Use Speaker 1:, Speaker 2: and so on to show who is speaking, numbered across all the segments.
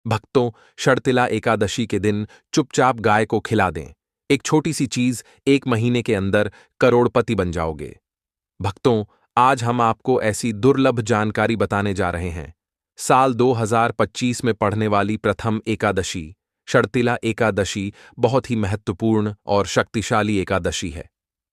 Speaker 1: भक्तों, शर्तिला एकादशी के दिन चुपचाप गाय को खिला दें। एक छोटी सी चीज 1 महीने के अंदर करोड़पति बन जाओगे। भक्तों, आज हम आपको ऐसी दुर्लभ जानकारी बताने जा रहे हैं। साल 2025 में पढ़ने वाली प्रथम एकादशी, शर्तिला एकादशी, बहुत ही महत्वपूर्ण और शक्तिशाली एकादशी है।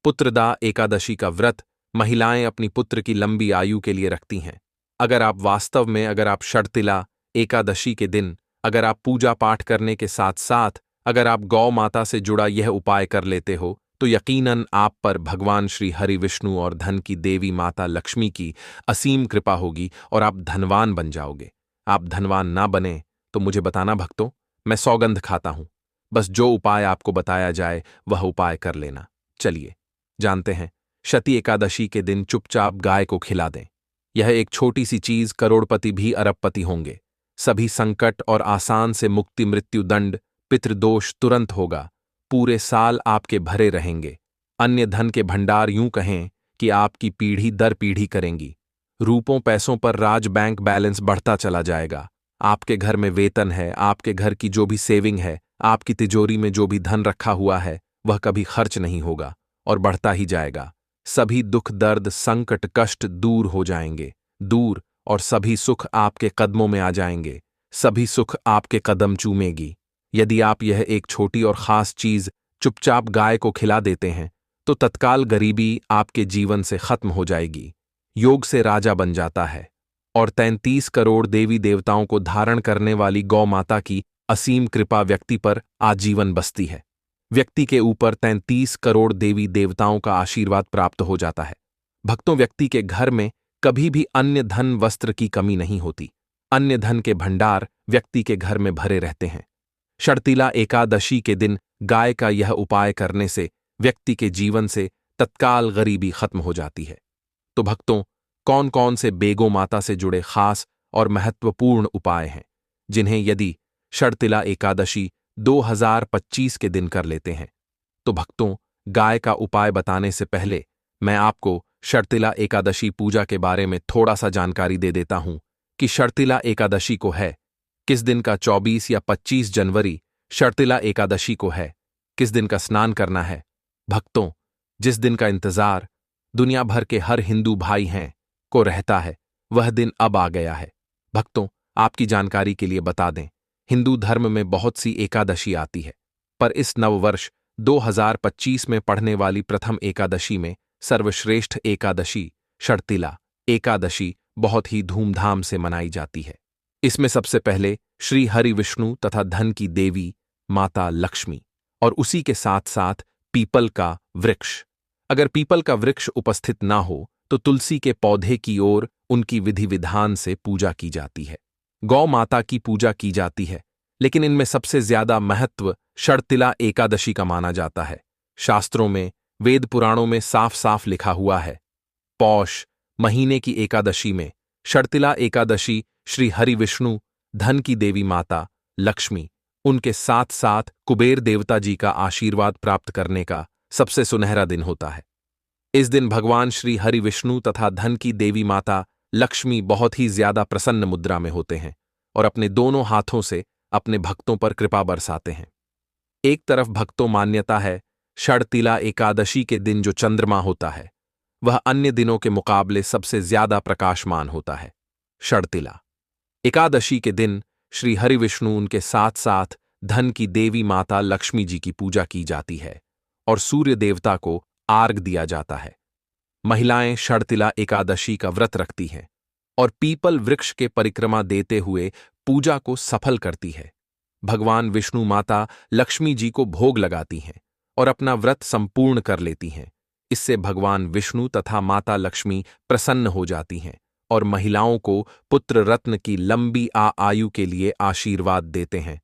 Speaker 1: पुत्रदा एकादशी का व्रत महिलाएं अपनी पुत्र की लंबी आयु के लिए रखती हैं। अगर आप शर्तिला एकादशी के दिन अगर आप पूजा पाठ करने के साथ साथ अगर आप गौ माता से जुड़ा यह उपाय कर लेते हो, तो यकीनन आप पर भगवान श्री हरि विष्णु और धन की देवी माता लक्ष्मी की असीम कृपा होगी और आप धनवान बन जाओगे। आप धनवान ना बने तो मुझे बताना भक्तों, मैं सौगंध खाता हूं। बस जो उपाय आपको बताया जाए वह उपाय कर लेना। चलिए जानते हैं। शती एकादशी के दिन चुपचाप गाय को खिला दें। यह एक छोटी सी चीज करोड़पति भी अरबपति होंगे। सभी संकट और आसान से मुक्ति, मृत्यु दंड, पितृदोष तुरंत होगा। पूरे साल आपके भरे रहेंगे। अन्य धन के भंडार यूं कहें कि आपकी पीढ़ी दर पीढ़ी करेंगी। रूपों पैसों पर राज बैंक बैलेंस बढ़ता चला जाएगा। आपके घर में वेतन है, आपके घर की जो भी सेविंग है, आपकी तिजोरी में जो भी धन रखा हुआ है, वह कभी खर्च नहीं होगा और बढ़ता ही जाएगा। सभी दुख दर्द संकट कष्ट दूर हो जाएंगे, दूर, और सभी सुख आपके कदमों में आ जाएंगे। सभी सुख आपके कदम चूमेगी। यदि आप यह एक छोटी और खास चीज चुपचाप गाय को खिला देते हैं, तो तत्काल गरीबी आपके जीवन से खत्म हो जाएगी। योग से राजा बन जाता है और 33 करोड़ देवी देवताओं को धारण करने वाली गौ माता की असीम कृपा व्यक्ति पर आजीवन बसती है। व्यक्ति के ऊपर 33 करोड़ देवी देवताओं का आशीर्वाद प्राप्त हो जाता है। भक्तों, व्यक्ति के घर में कभी भी अन्य धन वस्त्र की कमी नहीं होती। अन्य धन के भंडार व्यक्ति के घर में भरे रहते हैं। शर्तिला एकादशी के दिन गाय का यह उपाय करने से व्यक्ति के जीवन से तत्काल गरीबी खत्म हो जाती है। तो भक्तों, कौन कौन से बेगो माता से जुड़े खास और महत्वपूर्ण उपाय हैं जिन्हें यदि शर्तिला एकादशी 2025 के दिन कर लेते हैं? तो भक्तों, गाय का उपाय बताने से पहले मैं आपको शर्तिला एकादशी पूजा के बारे में थोड़ा सा जानकारी दे देता हूं कि शर्तिला एकादशी को है किस दिन का। 24 या 25 जनवरी शर्तिला एकादशी को है किस दिन का स्नान करना है। भक्तों, जिस दिन का इंतजार दुनिया भर के हर हिंदू भाई हैं को रहता है, वह दिन अब आ गया है। भक्तों, आपकी जानकारी के लिए बता दें, हिंदू धर्म में बहुत सी एकादशी आती है, पर इस नववर्ष 2025 में पढ़ने वाली प्रथम एकादशी में सर्वश्रेष्ठ एकादशी शर्तिला एकादशी बहुत ही धूमधाम से मनाई जाती है। इसमें सबसे पहले श्री हरि विष्णु तथा धन की देवी माता लक्ष्मी और उसी के साथ साथ पीपल का वृक्ष। अगर पीपल का वृक्ष उपस्थित ना हो तो तुलसी के पौधे की ओर उनकी विधि विधान से पूजा की जाती है। गौ माता की पूजा की जाती है, लेकिन इनमें सबसे ज्यादा महत्व शर्तिला एकादशी का माना जाता है। शास्त्रों में, वेद पुराणों में साफ साफ लिखा हुआ है, पौष महीने की एकादशी में शर्तिला एकादशी श्री हरि विष्णु, धन की देवी माता लक्ष्मी, उनके साथ साथ कुबेर देवता जी का आशीर्वाद प्राप्त करने का सबसे सुनहरा दिन होता है। इस दिन भगवान श्री हरि विष्णु तथा धन की देवी माता लक्ष्मी बहुत ही ज्यादा प्रसन्न मुद्रा में होते हैं और अपने दोनों हाथों से अपने भक्तों पर कृपा बरसाते हैं। एक तरफ भक्तों मान्यता है, शर्तिला एकादशी के दिन जो चंद्रमा होता है वह अन्य दिनों के मुकाबले सबसे ज्यादा प्रकाशमान होता है। शर्तिला एकादशी के दिन श्री हरि विष्णु, उनके साथ साथ धन की देवी माता लक्ष्मी जी की पूजा की जाती है और सूर्य देवता को आर्घ दिया जाता है। महिलाएं शर्तिला एकादशी का व्रत रखती हैं और पीपल वृक्ष के परिक्रमा देते हुए पूजा को सफल करती है। भगवान विष्णु माता लक्ष्मी जी को भोग लगाती हैं और अपना व्रत संपूर्ण कर लेती हैं। इससे भगवान विष्णु तथा माता लक्ष्मी प्रसन्न हो जाती हैं और महिलाओं को पुत्र रत्न की लंबी आयु के लिए आशीर्वाद देते हैं।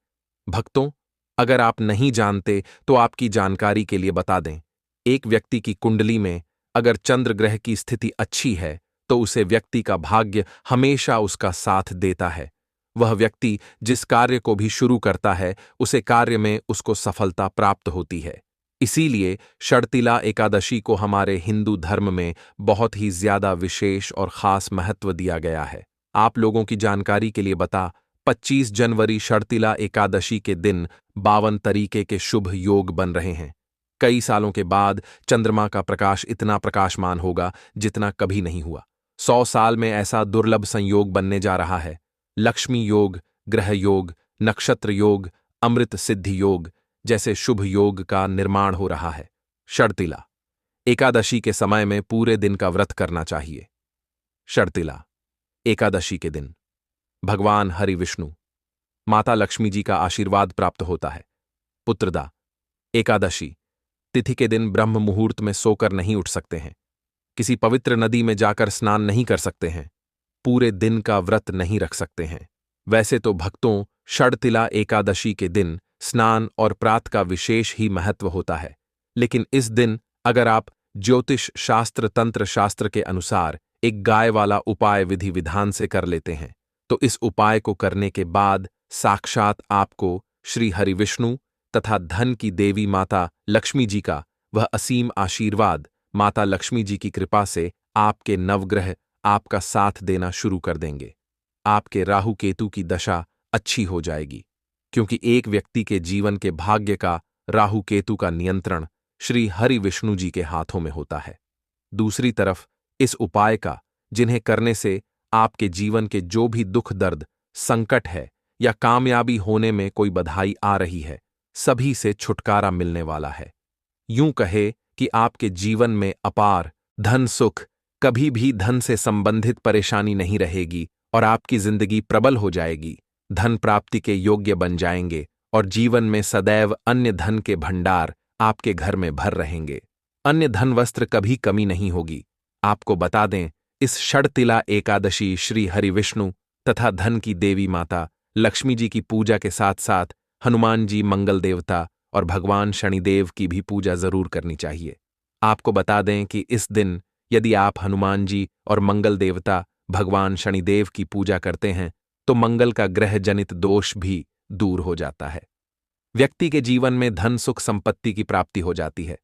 Speaker 1: भक्तों, अगर आप नहीं जानते तो आपकी जानकारी के लिए बता दें, एक व्यक्ति की कुंडली में अगर चंद्र ग्रह की स्थिति अच्छी है तो उसे व्यक्ति का भाग्य हमेशा उसका साथ देता है। वह व्यक्ति जिस कार्य को भी शुरू करता है उसे कार्य में उसको सफलता प्राप्त होती है। इसीलिए शर्तिला एकादशी को हमारे हिंदू धर्म में बहुत ही ज्यादा विशेष और खास महत्व दिया गया है। आप लोगों की जानकारी के लिए बता 25 जनवरी शर्तिला एकादशी के दिन 52 तरीके के शुभ योग बन रहे हैं। कई सालों के बाद चंद्रमा का प्रकाश इतना प्रकाशमान होगा जितना कभी नहीं हुआ। 100 साल में ऐसा दुर्लभ संयोग बनने जा रहा है। लक्ष्मी योग, ग्रह योग, नक्षत्र योग, अमृत सिद्धि योग जैसे शुभ योग का निर्माण हो रहा है। शर्तिला एकादशी के समय में पूरे दिन का व्रत करना चाहिए। शर्तिला एकादशी के दिन भगवान हरि विष्णु, माता लक्ष्मी जी का आशीर्वाद प्राप्त होता है। पुत्रदा एकादशी तिथि के दिन ब्रह्म मुहूर्त में सोकर नहीं उठ सकते हैं। किसी पवित्र नदी में जाकर स्नान नहीं कर सकते हैं। पूरे दिन का व्रत नहीं रख सकते हैं। वैसे तो भक्तों शर्तिला एकादशी के दिन स्नान और प्रात का विशेष ही महत्व होता है, लेकिन इस दिन अगर आप ज्योतिष शास्त्र तंत्र शास्त्र के अनुसार एक गाय वाला उपाय विधि विधान से कर लेते हैं तो इस उपाय को करने के बाद साक्षात आपको श्री हरि विष्णु तथा धन की देवी माता लक्ष्मी जी का वह असीम आशीर्वाद, माता लक्ष्मी जी की कृपा से आपके नवग्रह आपका साथ देना शुरू कर देंगे। आपके राहु केतु की दशा अच्छी हो जाएगी, क्योंकि एक व्यक्ति के जीवन के भाग्य का राहु केतु का नियंत्रण श्री हरि विष्णु जी के हाथों में होता है। दूसरी तरफ इस उपाय का जिन्हें करने से आपके जीवन के जो भी दुख दर्द, संकट है या कामयाबी होने में कोई बधाई आ रही है, सभी से छुटकारा मिलने वाला है। यूं कहे कि आपके जीवन में अपार धन सुख, कभी भी धन से संबंधित परेशानी नहीं रहेगी और आपकी जिंदगी प्रबल हो जाएगी। धन प्राप्ति के योग्य बन जाएंगे और जीवन में सदैव अन्य धन के भंडार आपके घर में भर रहेंगे। अन्य धन वस्त्र कभी कमी नहीं होगी। आपको बता दें, इस शर्तिला एकादशी श्री हरि विष्णु तथा धन की देवी माता लक्ष्मी जी की पूजा के साथ साथ हनुमान जी, मंगल देवता और भगवान शनिदेव की भी पूजा जरूर करनी चाहिए। आपको बता दें कि इस दिन यदि आप हनुमान जी और मंगल देवता भगवान शनिदेव की पूजा करते हैं तो मंगल का ग्रह जनित दोष भी दूर हो जाता है। व्यक्ति के जीवन में धन सुख संपत्ति की प्राप्ति हो जाती है।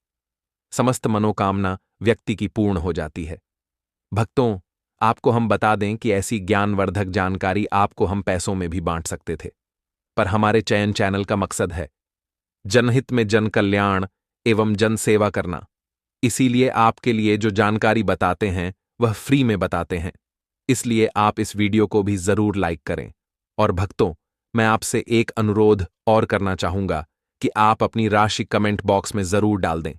Speaker 1: समस्त मनोकामना व्यक्ति की पूर्ण हो जाती है। भक्तों, आपको हम बता दें कि ऐसी ज्ञानवर्धक जानकारी आपको हम पैसों में भी बांट सकते थे, पर हमारे चयन चैनल का मकसद है जनहित में जन कल्याण एवं जन सेवा करना। इसीलिए आपके लिए जो जानकारी बताते हैं वह फ्री में बताते हैं। इसलिए आप इस वीडियो को भी जरूर लाइक करें। और भक्तों, मैं आपसे एक अनुरोध और करना चाहूंगा कि आप अपनी राशि कमेंट बॉक्स में जरूर डाल दें,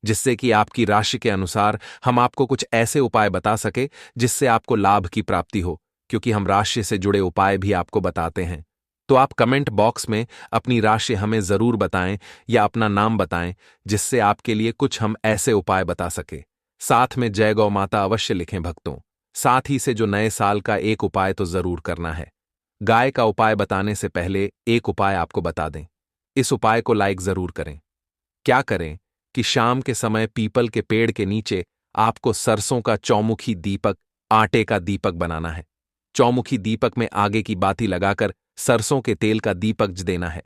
Speaker 1: जिससे कि आपकी राशि के अनुसार हम आपको कुछ ऐसे उपाय बता सके जिससे आपको लाभ की प्राप्ति हो, क्योंकि हम राशि से जुड़े उपाय भी आपको बताते हैं। तो आप कमेंट बॉक्स में अपनी राशि हमें जरूर बताएं या अपना नाम बताएं, जिससे आपके लिए कुछ हम ऐसे उपाय बता सके। साथ में जय गौ माता अवश्य लिखें भक्तों। साथ ही से जो नए साल का एक उपाय तो जरूर करना है। गाय का उपाय बताने से पहले एक उपाय आपको बता दें। इस उपाय को लाइक जरूर करें। क्या करें कि शाम के समय पीपल के पेड़ के नीचे आपको सरसों का चौमुखी दीपक, आटे का दीपक बनाना है। चौमुखी दीपक में आगे की बाती लगाकर सरसों के तेल का दीपक देना है।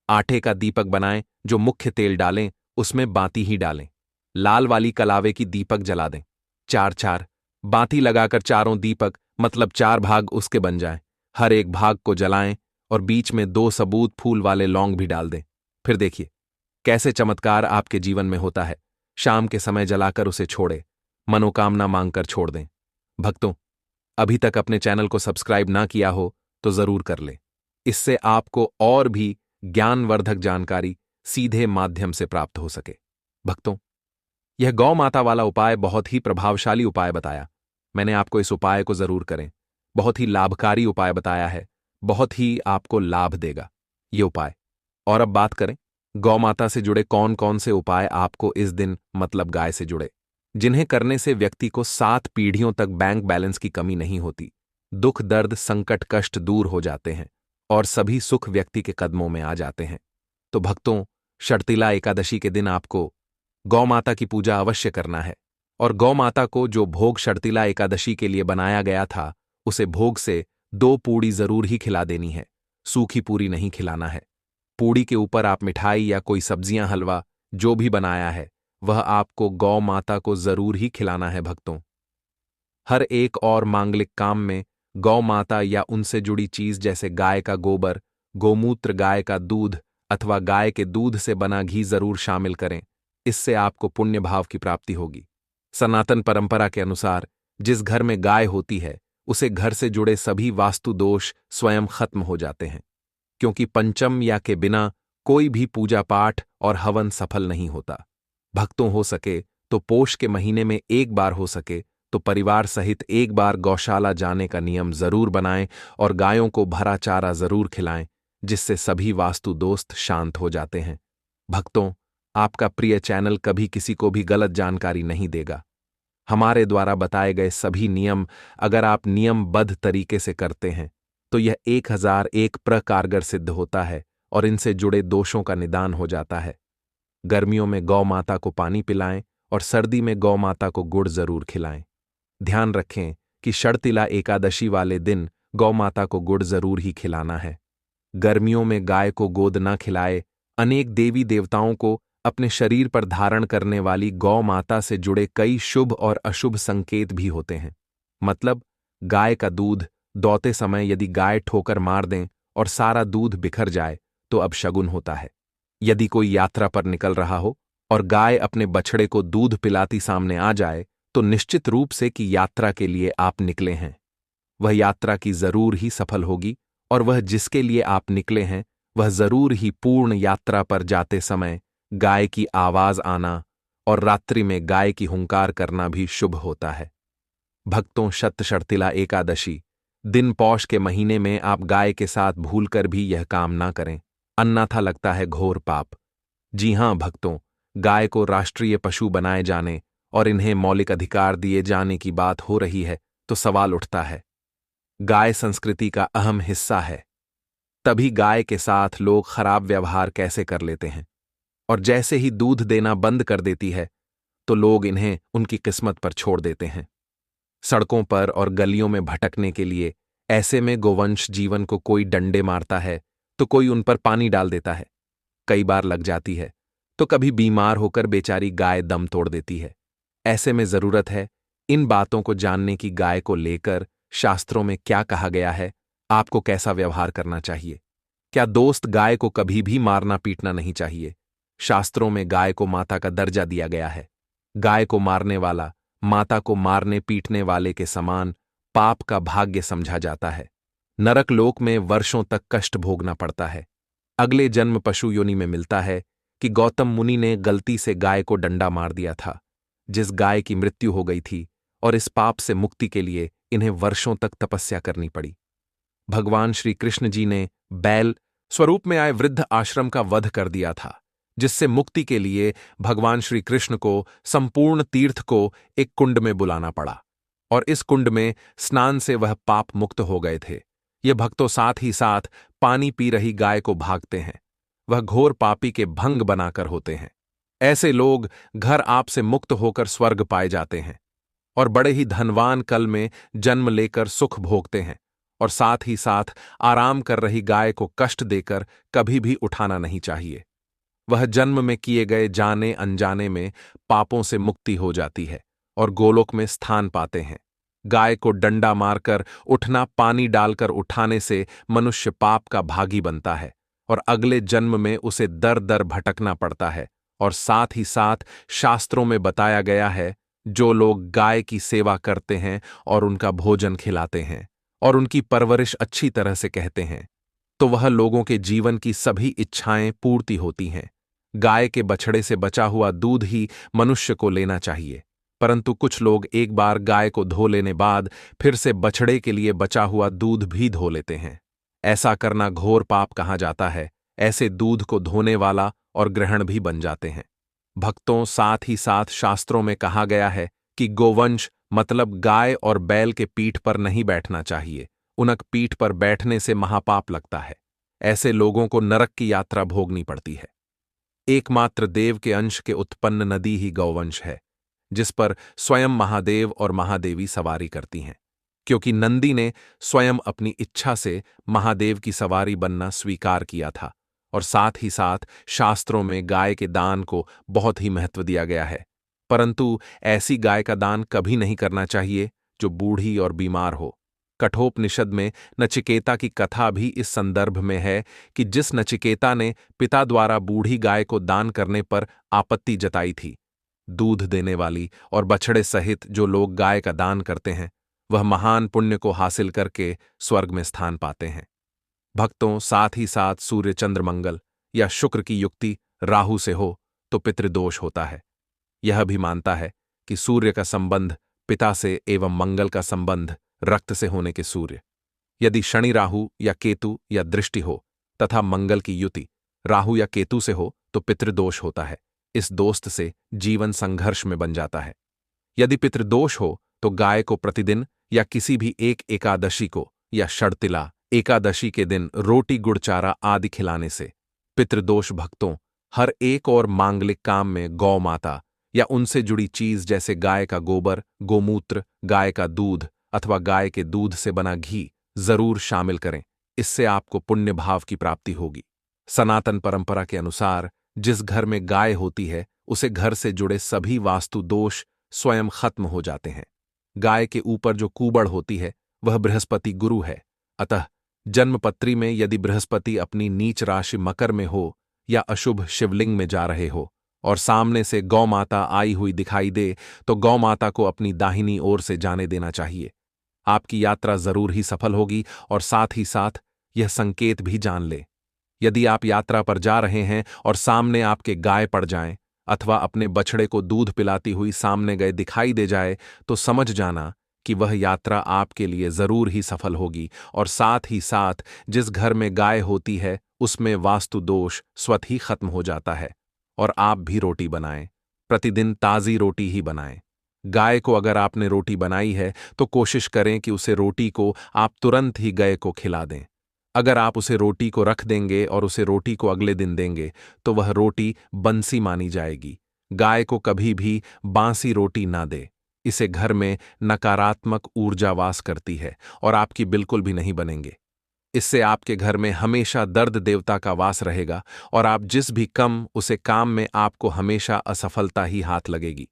Speaker 1: आटे का दीपक बनाएं, जो मुख्य तेल डालें उसमें बाती ही डालें। लाल वाली कलावे की दीपक जला दें। 4-4 बाती लगाकर चारों दीपक मतलब 4 भाग उसके बन जाएं। हर एक भाग को जलाएं और बीच में 2 सबूत फूल वाले लौंग भी डाल दें। फिर देखिए कैसे चमत्कार आपके जीवन में होता है। शाम के समय जलाकर उसे छोड़े, मनोकामना मांगकर छोड़ दें। भक्तों, अभी तक अपने चैनल को सब्सक्राइब ना किया हो तो जरूर कर ले। इससे आपको और भी ज्ञानवर्धक जानकारी सीधे माध्यम से प्राप्त हो सके। भक्तों, यह गौ माता वाला उपाय बहुत ही प्रभावशाली उपाय बताया। मैंने आपको इस उपाय को जरूर करें। बहुत ही लाभकारी उपाय बताया है, बहुत ही आपको लाभ देगा ये उपाय। और अब बात करें गौ माता से जुड़े कौन कौन से उपाय आपको इस दिन मतलब गाय से जुड़े, जिन्हें करने से व्यक्ति को 7 पीढ़ियों तक बैंक बैलेंस की कमी नहीं होती, दुख दर्द संकट कष्ट दूर हो जाते हैं और सभी सुख व्यक्ति के कदमों में आ जाते हैं। तो भक्तों, शर्तिला एकादशी के दिन आपको गौ माता की पूजा अवश्य करना है और गौ माता को जो भोग शर्तिला एकादशी के लिए बनाया गया था उसे भोग से 2 पूड़ी जरूर ही खिला देनी है। सूखी पूरी नहीं खिलाना है। पूड़ी के ऊपर आप मिठाई या कोई सब्जियां, हलवा जो भी बनाया है वह आपको गौ माता को जरूर ही खिलाना है। भक्तों, हर एक और मांगलिक काम में गौ माता या उनसे जुड़ी चीज जैसे गाय का गोबर, गोमूत्र, गाय का दूध अथवा गाय के दूध से बना घी जरूर शामिल करें। इससे आपको पुण्य भाव की प्राप्ति होगी। सनातन परंपरा के अनुसार जिस घर में गाय होती है उसे घर से जुड़े सभी वास्तु दोष स्वयं खत्म हो जाते हैं, क्योंकि पंचम या के बिना कोई भी पूजा पाठ और हवन सफल नहीं होता। भक्तों, हो सके तो पोष के महीने में एक बार, हो सके तो परिवार सहित एक बार गौशाला जाने का नियम जरूर बनाएं और गायों को भरा चारा जरूर खिलाएं, जिससे सभी वास्तु दोस्त शांत हो जाते हैं। भक्तों, आपका प्रिय चैनल कभी किसी को भी गलत जानकारी नहीं देगा। हमारे द्वारा बताए गए सभी नियम अगर आप नियमबद्ध तरीके से करते हैं तो यह 1001 कारगर सिद्ध होता है और इनसे जुड़े दोषों का निदान हो जाता है। गर्मियों में गौ माता को पानी पिलाएं और सर्दी में गौ माता को गुड़ जरूर खिलाएं। ध्यान रखें कि शर्तिला एकादशी वाले दिन गौ माता को गुड़ जरूर ही खिलाना है। गर्मियों में गाय को गोद न खिलाए। अनेक देवी देवताओं को अपने शरीर पर धारण करने वाली गौ माता से जुड़े कई शुभ और अशुभ संकेत भी होते हैं। मतलब, गाय का दूध दौते समय यदि गाय ठोकर मार दें और सारा दूध बिखर जाए तो अब शगुन होता है। यदि कोई यात्रा पर निकल रहा हो और गाय अपने बछड़े को दूध पिलाती सामने आ जाए तो निश्चित रूप से कि यात्रा के लिए आप निकले हैं। वह यात्रा की जरूर ही सफल होगी और वह जिसके लिए आप निकले हैं वह जरूर ही पूर्ण यात्रा पर जाते समय गाय की आवाज आना और रात्रि में गाय की हुंकार करना भी शुभ होता है। भक्तों, शर्तिला एकादशी दिन पौष के महीने में आप गाय के साथ भूलकर भी यह काम ना करें, अन्यथा लगता है घोर पाप। जी हां भक्तों, गाय को राष्ट्रीय पशु बनाए जाने और इन्हें मौलिक अधिकार दिए जाने की बात हो रही है तो सवाल उठता है, गाय संस्कृति का अहम हिस्सा है, तभी गाय के साथ लोग खराब व्यवहार कैसे कर लेते हैं? और जैसे ही दूध देना बंद कर देती है तो लोग इन्हें उनकी किस्मत पर छोड़ देते हैं, सड़कों पर और गलियों में भटकने के लिए। ऐसे में गोवंश जीवन को कोई डंडे मारता है तो कोई उन पर पानी डाल देता है, कई बार लग जाती है तो कभी बीमार होकर बेचारी गाय दम तोड़ देती है। ऐसे में जरूरत है इन बातों को जानने की, गाय को लेकर शास्त्रों में क्या कहा गया है, आपको कैसा व्यवहार करना चाहिए। क्या दोस्त, गाय को कभी भी मारना पीटना नहीं चाहिए। शास्त्रों में गाय को माता का दर्जा दिया गया है। गाय को मारने वाला माता को मारने पीटने वाले के समान पाप का भाग्य समझा जाता है। नरक लोक में वर्षों तक कष्ट भोगना पड़ता है। अगले जन्म पशु योनि में मिलता है कि गौतम मुनि ने गलती से गाय को डंडा मार दिया था, जिस गाय की मृत्यु हो गई थी, और इस पाप से मुक्ति के लिए इन्हें वर्षों तक तपस्या करनी पड़ी। भगवान श्री कृष्ण जी ने बैल स्वरूप में आए वृद्ध आश्रम का वध कर दिया था, जिससे मुक्ति के लिए भगवान श्री कृष्ण को संपूर्ण तीर्थ को एक कुंड में बुलाना पड़ा और इस कुंड में स्नान से वह पाप मुक्त हो गए थे। ये भक्तों साथ ही साथ पानी पी रही गाय को भागते हैं, वह घोर पापी के भंग बनाकर होते हैं। ऐसे लोग घर आप से मुक्त होकर स्वर्ग पाए जाते हैं और बड़े ही धनवान कल में जन्म लेकर सुख भोगते हैं, और साथ ही साथ आराम कर रही गाय को कष्ट देकर कभी भी उठाना नहीं चाहिए। वह जन्म में किए गए जाने अनजाने में पापों से मुक्ति हो जाती है और गोलोक में स्थान पाते हैं। गाय को डंडा मारकर उठना, पानी डालकर उठाने से मनुष्य पाप का भागी बनता है और अगले जन्म में उसे दर दर भटकना पड़ता है। और साथ ही साथ शास्त्रों में बताया गया है, जो लोग गाय की सेवा करते हैं और उनका भोजन खिलाते हैं और उनकी परवरिश अच्छी तरह से कहते हैं, तो वह लोगों के जीवन की सभी इच्छाएं पूर्ति होती हैं। गाय के बछड़े से बचा हुआ दूध ही मनुष्य को लेना चाहिए, परंतु कुछ लोग एक बार गाय को धो लेने बाद फिर से बछड़े के लिए बचा हुआ दूध भी धो लेते हैं। ऐसा करना घोर पाप कहा जाता है। ऐसे दूध को धोने वाला और ग्रहण भी बन जाते हैं। भक्तों, साथ ही साथ शास्त्रों में कहा गया है कि गोवंश मतलब गाय और बैल के पीठ पर नहीं बैठना चाहिए। उनक पीठ पर बैठने से महापाप लगता है। ऐसे लोगों को नरक की यात्रा भोगनी पड़ती है। एकमात्र देव के अंश के उत्पन्न नदी ही गौवंश है, जिस पर स्वयं महादेव और महादेवी सवारी करती हैं, क्योंकि नंदी ने स्वयं अपनी इच्छा से महादेव की सवारी बनना स्वीकार किया था। और साथ ही साथ शास्त्रों में गाय के दान को बहुत ही महत्व दिया गया है, परंतु ऐसी गाय का दान कभी नहीं करना चाहिए जो बूढ़ी और बीमार हो। कठोपनिषद में नचिकेता की कथा भी इस संदर्भ में है कि जिस नचिकेता ने पिता द्वारा बूढ़ी गाय को दान करने पर आपत्ति जताई थी। दूध देने वाली और बछड़े सहित जो लोग गाय का दान करते हैं वह महान पुण्य को हासिल करके स्वर्ग में स्थान पाते हैं। भक्तों, साथ ही साथ सूर्य चंद्र मंगल या शुक्र की युक्ति राहु से हो तो पितृदोष होता है। यह भी मानता है कि सूर्य का संबंध पिता से एवं मंगल का संबंध रक्त से होने के सूर्य। यदि शनि राहु या केतु या दृष्टि हो तथा मंगल की युति राहु या केतु से हो तो पितृदोष होता है। इस दोस्त से जीवन संघर्ष में बन जाता है। यदि पितृदोष हो तो गाय को प्रतिदिन या किसी भी एक एकादशी को या षड़तिला एकादशी के दिन रोटी गुड़ चारा आदि खिलाने से पितृदोष भक्तों हर एक और मांगलिक काम में गौ माता या उनसे जुड़ी चीज जैसे गाय का गोबर, गोमूत्र, गाय का दूध अथवा गाय के दूध से बना घी जरूर शामिल करें। इससे आपको पुण्य भाव की प्राप्ति होगी। सनातन परंपरा के अनुसार जिस घर में गाय होती है उसे घर से जुड़े सभी वास्तु दोष स्वयं खत्म हो जाते हैं। गाय के ऊपर जो कूबड़ होती है वह बृहस्पति गुरु है। अतः जन्मपत्री में यदि बृहस्पति अपनी नीच राशि मकर में हो या अशुभ शिवलिंग में जा रहे हो और सामने से गौ माता आई हुई दिखाई दे तो गौ माता को अपनी दाहिनी ओर से जाने देना चाहिए। आपकी यात्रा जरूर ही सफल होगी और साथ ही साथ यह संकेत भी जान ले। यदि आप यात्रा पर जा रहे हैं और सामने आपके गाय पड़ जाएं अथवा अपने बछड़े को दूध पिलाती हुई सामने गए दिखाई दे जाए तो समझ जाना कि वह यात्रा आपके लिए जरूर ही सफल होगी। और साथ ही साथ जिस घर में गाय होती है उसमें वास्तु दोष स्वतः ही खत्म हो जाता है। और आप भी रोटी बनाएं, प्रतिदिन ताज़ी रोटी ही बनाएं। गाय को अगर आपने रोटी बनाई है तो कोशिश करें कि उसे रोटी को आप तुरंत ही गाय को खिला दें। अगर आप उसे रोटी को रख देंगे और उसे रोटी को अगले दिन देंगे तो वह रोटी बंसी मानी जाएगी। गाय को कभी भी बासी रोटी ना दे। इसे घर में नकारात्मक ऊर्जा वास करती है और आपकी बिल्कुल भी नहीं बनेंगे। इससे आपके घर में हमेशा दर्द देवता का वास रहेगा और आप जिस भी कम उसे काम में आपको हमेशा असफलता ही हाथ लगेगी।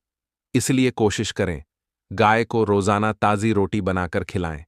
Speaker 1: इसलिए कोशिश करें गाय को रोजाना ताज़ी रोटी बनाकर खिलाएं।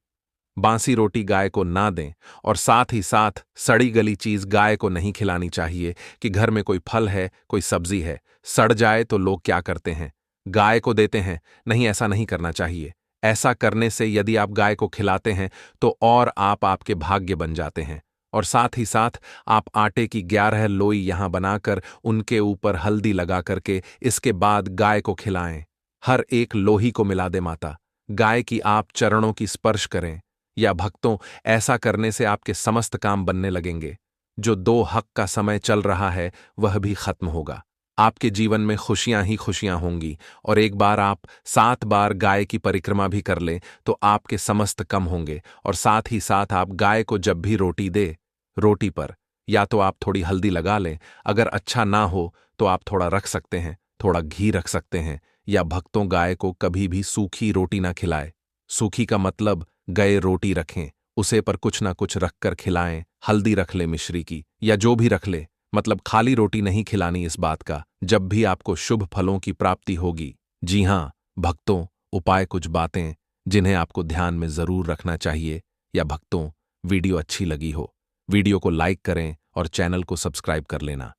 Speaker 1: बासी रोटी गाय को ना दें और साथ ही साथ सड़ी गली चीज गाय को नहीं खिलानी चाहिए कि घर में कोई फल है, कोई सब्जी है, सड़ जाए तो लोग क्या करते हैं, गाय को देते हैं। नहीं, ऐसा नहीं करना चाहिए। ऐसा करने से यदि आप गाय को खिलाते हैं तो और आप आपके भाग्य बन जाते हैं। और साथ ही साथ आप आटे की 11 लोई यहां बनाकर उनके ऊपर हल्दी लगा करके इसके बाद गाय को खिलाएं। हर एक लोही को मिला दे माता, गाय की आप चरणों की स्पर्श करें। या भक्तों, ऐसा करने से आपके समस्त काम बनने लगेंगे। जो 2 हक का समय चल रहा है वह भी खत्म होगा। आपके जीवन में खुशियां ही खुशियां होंगी। और एक बार आप 7 बार गाय की परिक्रमा भी कर लें तो आपके समस्त कम होंगे। और साथ ही साथ आप गाय को जब भी रोटी दे, रोटी पर या तो आप थोड़ी हल्दी लगा लें, अगर अच्छा ना हो तो आप थोड़ा रख सकते हैं, थोड़ा घी रख सकते हैं। या भक्तों, गाय को कभी भी सूखी रोटी ना खिलाए। सूखी का मतलब गए रोटी रखें, उसे पर कुछ ना कुछ रखकर खिलाएं। हल्दी रख ले मिश्री की या जो भी रख ले, मतलब खाली रोटी नहीं खिलानी। इस बात का जब भी आपको शुभ फलों की प्राप्ति होगी। जी हां भक्तों, उपाय कुछ बातें जिन्हें आपको ध्यान में जरूर रखना चाहिए। या भक्तों, वीडियो अच्छी लगी हो, वीडियो को लाइक करें और चैनल को सब्सक्राइब कर लेना।